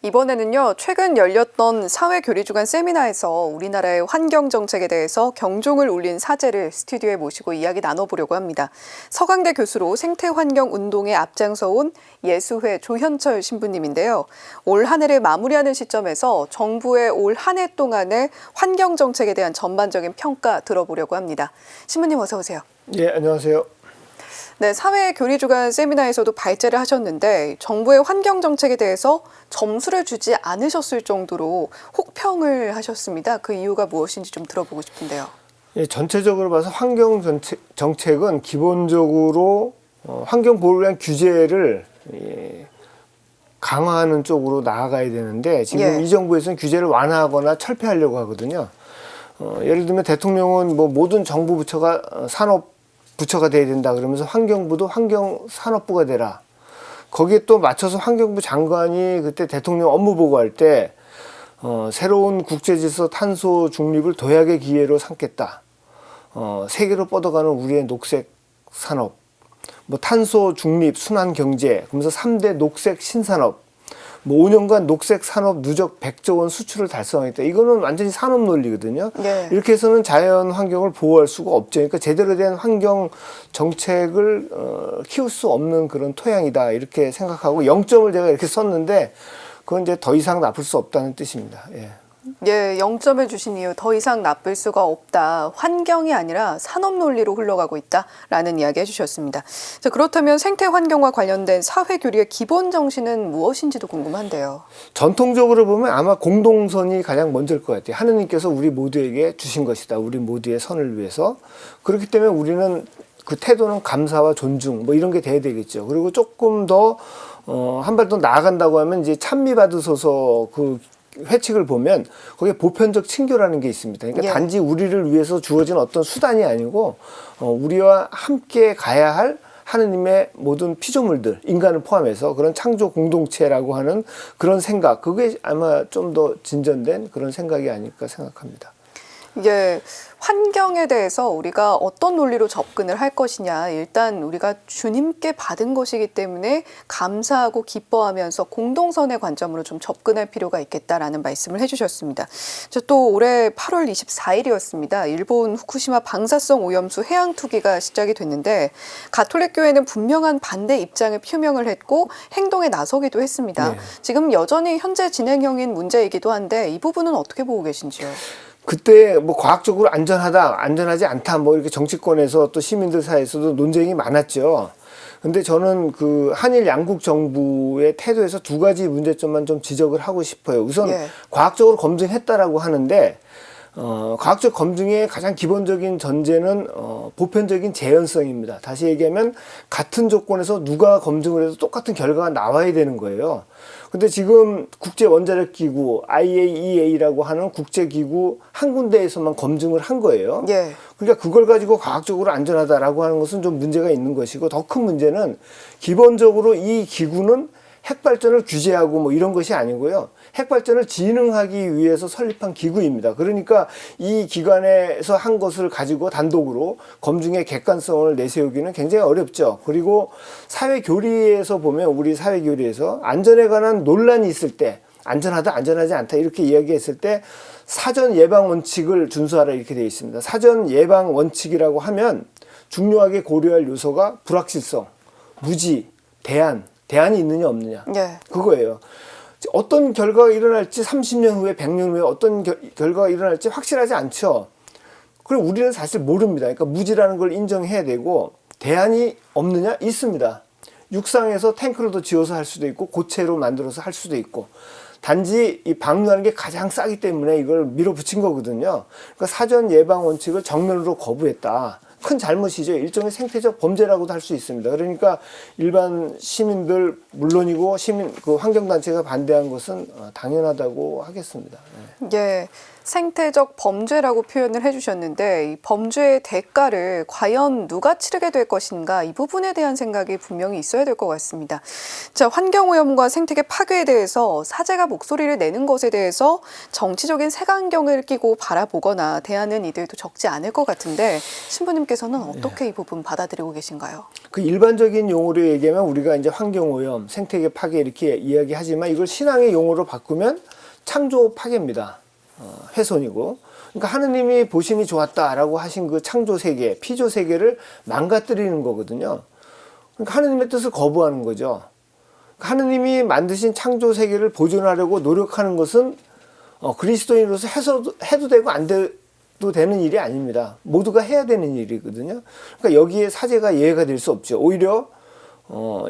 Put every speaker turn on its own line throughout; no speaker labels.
이번에는요, 최근 열렸던 사회교리 주간 세미나에서 우리나라의 환경 정책에 대해서 경종을 울린 사제를 스튜디오에 모시고 이야기 나눠보려고 합니다. 서강대 교수로 생태환경 운동에 앞장서온 예수회 조현철 신부님인데요. 올 한 해를 마무리하는 시점에서 정부의 올 한 해 동안의 환경 정책에 대한 전반적인 평가 들어보려고 합니다. 신부님 어서 오세요.
예, 안녕하세요.
네, 사회교리주간 세미나에서도 발제를 하셨는데 정부의 환경 정책에 대해서 점수를 주지 않으셨을 정도로 혹평을 하셨습니다. 그 이유가 무엇인지 좀 들어보고 싶은데요.
예, 전체적으로 봐서 환경 정책은 기본적으로 환경 보호를 위한 규제를 강화하는 쪽으로 나아가야 되는데 지금 이 정부에서는 규제를 완화하거나 철폐하려고 하거든요. 예를 들면 대통령은 뭐 모든 정부 부처가 산업 부처가 돼야 된다 그러면서 환경부도 환경산업부가 되라. 거기에 또 맞춰서 환경부 장관이 그때 대통령 업무 보고할 때 새로운 국제질서 탄소 중립을 도약의 기회로 삼겠다. 세계로 뻗어가는 우리의 녹색 산업, 뭐 탄소 중립 순환 경제, 그러면서 3대 녹색 신산업, 뭐 5년간 녹색 산업 누적 100조 원 수출을 달성했다. 이거는 완전히 산업 논리거든요.
네.
이렇게 해서는 자연 환경을 보호할 수가 없죠. 그러니까 제대로 된 환경 정책을 키울 수 없는 그런 토양이다. 이렇게 생각하고 0점을 제가 이렇게 썼는데 그건 이제 더 이상 나쁠 수 없다는 뜻입니다. 예.
예, 0점을 주신 이유 더 이상 나쁠 수가 없다. 환경이 아니라 산업 논리로 흘러가고 있다라는 이야기 해주셨습니다. 자, 그렇다면 생태 환경과 관련된 사회 교리의 기본 정신은 무엇인지도 궁금한데요.
전통적으로 보면 아마 공동선이 가장 먼저일 것 같아요. 하느님께서 우리 모두에게 주신 것이다. 우리 모두의 선을 위해서. 그렇기 때문에 우리는 그 태도는 감사와 존중 뭐 이런 게 돼야 되겠죠. 그리고 조금 더 한 발 더 나아간다고 하면 이제 찬미 받으소서 그 회칙을 보면 거기에 보편적 친교라는 게 있습니다. 그러니까 단지 우리를 위해서 주어진 어떤 수단이 아니고 우리와 함께 가야 할 하느님의 모든 피조물들, 인간을 포함해서 그런 창조 공동체라고 하는 그런 생각, 그게 아마 좀 더 진전된 그런 생각이 아닐까 생각합니다.
이게 환경에 대해서 우리가 어떤 논리로 접근을 할 것이냐. 일단 우리가 주님께 받은 것이기 때문에 감사하고 기뻐하면서 공동선의 관점으로 좀 접근할 필요가 있겠다라는 말씀을 해주셨습니다. 또 올해 8월 24일이었습니다. 일본 후쿠시마 방사성 오염수 해양 투기가 시작이 됐는데 가톨릭 교회는 분명한 반대 입장을 표명을 했고 행동에 나서기도 했습니다. 지금 여전히 현재 진행형인 문제이기도 한데 이 부분은 어떻게 보고 계신지요?
그때 뭐 과학적으로 안전하다, 안전하지 않다, 뭐 이렇게 정치권에서 또 시민들 사이에서도 논쟁이 많았죠. 근데 저는 그 한일 양국 정부의 태도에서 두 가지 문제점만 좀 지적을 하고 싶어요. 우선 과학적으로 검증했다라고 하는데 과학적 검증의 가장 기본적인 전제는 보편적인 재현성입니다. 다시 얘기하면 같은 조건에서 누가 검증을 해도 똑같은 결과가 나와야 되는 거예요. 근데 지금 국제원자력기구 IAEA라고 하는 국제기구 한 군데에서만 검증을 한 거예요. 그러니까 그걸 가지고 과학적으로 안전하다라고 하는 것은 좀 문제가 있는 것이고, 더 큰 문제는 기본적으로 이 기구는 핵발전을 규제하고 뭐 이런 것이 아니고요. 핵발전을 진흥하기 위해서 설립한 기구입니다. 그러니까 이 기관에서 한 것을 가지고 단독으로 검증의 객관성을 내세우기는 굉장히 어렵죠. 그리고 사회교리에서 보면 우리 사회교리에서 안전에 관한 논란이 있을 때 안전하다, 안전하지 않다 이렇게 이야기했을 때 사전 예방 원칙을 준수하라 이렇게 되어 있습니다. 사전 예방 원칙이라고 하면 중요하게 고려할 요소가 불확실성, 무지, 대안이 있느냐 없느냐 그거예요. 어떤 결과가 일어날지 30년 후에 100년 후에 어떤 결과가 일어날지 확실하지 않죠. 그리고 우리는 사실 모릅니다. 그러니까 무지라는 걸 인정해야 되고, 대안이 없느냐? 있습니다. 육상에서 탱크로도 지어서 할 수도 있고 고체로 만들어서 할 수도 있고, 단지 이 방류하는 게 가장 싸기 때문에 이걸 밀어붙인 거거든요. 그러니까 사전 예방 원칙을 정면으로 거부했다. 큰 잘못이죠. 일종의 생태적 범죄라고도 할 수 있습니다. 그러니까 일반 시민들 물론이고 그 환경단체가 반대한 것은 당연하다고 하겠습니다.
생태적 범죄라고 표현을 해주셨는데 이 범죄의 대가를 과연 누가 치르게 될 것인가, 이 부분에 대한 생각이 분명히 있어야 될 것 같습니다. 자, 환경오염과 생태계 파괴에 대해서 사제가 목소리를 내는 것에 대해서 정치적인 색안경을 끼고 바라보거나 대하는 이들도 적지 않을 것 같은데 신부님 신부님께서는 어떻게 이 부분 받아들이고 계신가요?
그 일반적인 용어로 얘기하면 우리가 이제 환경오염, 생태계 파괴 이렇게 이야기하지만 이걸 신앙의 용어로 바꾸면 창조 파괴입니다. 훼손이고. 그러니까 하느님이 보심이 좋았다라고 하신 그 창조 세계, 피조 세계를 망가뜨리는 거거든요. 그러니까 하느님의 뜻을 거부하는 거죠. 하느님이 만드신 창조 세계를 보존하려고 노력하는 것은 그리스도인으로서 해도 되고 안 돼도 되는 일이 아닙니다. 모두가 해야 되는 일이거든요. 그러니까 여기에 사제가 예외가 될 수 없죠. 오히려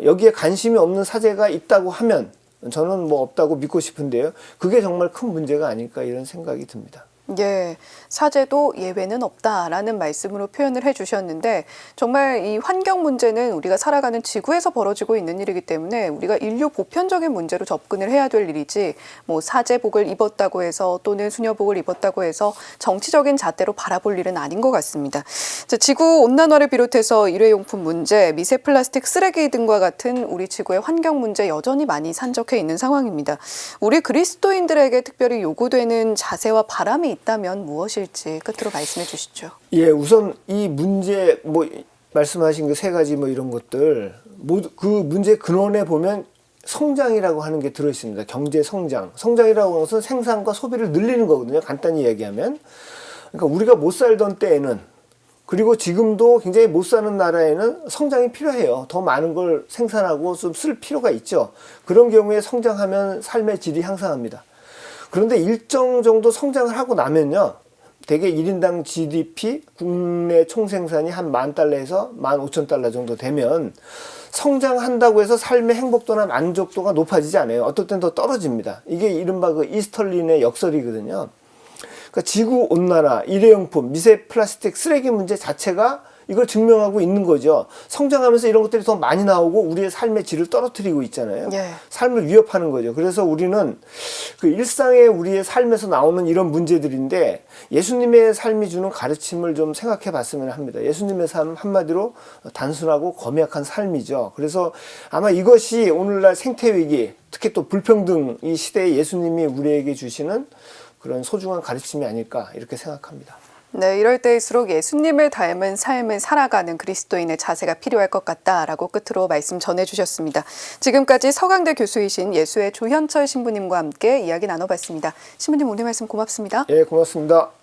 여기에 관심이 없는 사제가 있다고 하면 저는 뭐 없다고 믿고 싶은데요. 그게 정말 큰 문제가 아닐까 이런 생각이 듭니다.
예, 사제도 예외는 없다라는 말씀으로 표현을 해주셨는데 정말 이 환경 문제는 우리가 살아가는 지구에서 벌어지고 있는 일이기 때문에 우리가 인류 보편적인 문제로 접근을 해야 될 일이지 뭐 사제복을 입었다고 해서 또는 수녀복을 입었다고 해서 정치적인 잣대로 바라볼 일은 아닌 것 같습니다. 자, 지구 온난화를 비롯해서 일회용품 문제, 미세 플라스틱 쓰레기 등과 같은 우리 지구의 환경 문제 여전히 많이 산적해 있는 상황입니다. 우리 그리스도인들에게 특별히 요구되는 자세와 바람이 있다면 무엇일지 끝으로 말씀해 주시죠.
예, 우선 이 문제 뭐 말씀하신 그 세 가지 뭐 이런 것들 모두 그 문제 근원에 보면 성장이라고 하는 게 들어 있습니다. 경제 성장. 성장이라고 하는 것은 생산과 소비를 늘리는 거거든요. 간단히 얘기하면. 그러니까 우리가 못 살던 때에는 그리고 지금도 굉장히 못 사는 나라에는 성장이 필요해요. 더 많은 걸 생산하고 좀 쓸 필요가 있죠. 그런 경우에 성장하면 삶의 질이 향상합니다. 그런데 일정 정도 성장을 하고 나면요. 대개 1인당 GDP, 국내 총생산이 한 $10,000에서 $15,000 정도 되면 성장한다고 해서 삶의 행복도나 만족도가 높아지지 않아요. 어떨 땐 더 떨어집니다. 이게 이른바 그 이스털린의 역설이거든요. 그러니까 지구 온난화, 일회용품, 미세 플라스틱 쓰레기 문제 자체가 이걸 증명하고 있는 거죠. 성장하면서 이런 것들이 더 많이 나오고 우리의 삶의 질을 떨어뜨리고 있잖아요.
예.
삶을 위협하는 거죠. 그래서 우리는 그 일상의 우리의 삶에서 나오는 이런 문제들인데 예수님의 삶이 주는 가르침을 좀 생각해 봤으면 합니다. 예수님의 삶 한마디로 단순하고 검약한 삶이죠. 그래서 아마 이것이 오늘날 생태위기, 특히 또 불평등 이 시대에 예수님이 우리에게 주시는 그런 소중한 가르침이 아닐까 이렇게 생각합니다.
네, 이럴 때일수록 예수님을 닮은 삶을 살아가는 그리스도인의 자세가 필요할 것 같다라고 끝으로 말씀 전해주셨습니다. 지금까지 서강대 교수이신 예수의 조현철 신부님과 함께 이야기 나눠봤습니다. 신부님 오늘 말씀 고맙습니다.
예, 고맙습니다.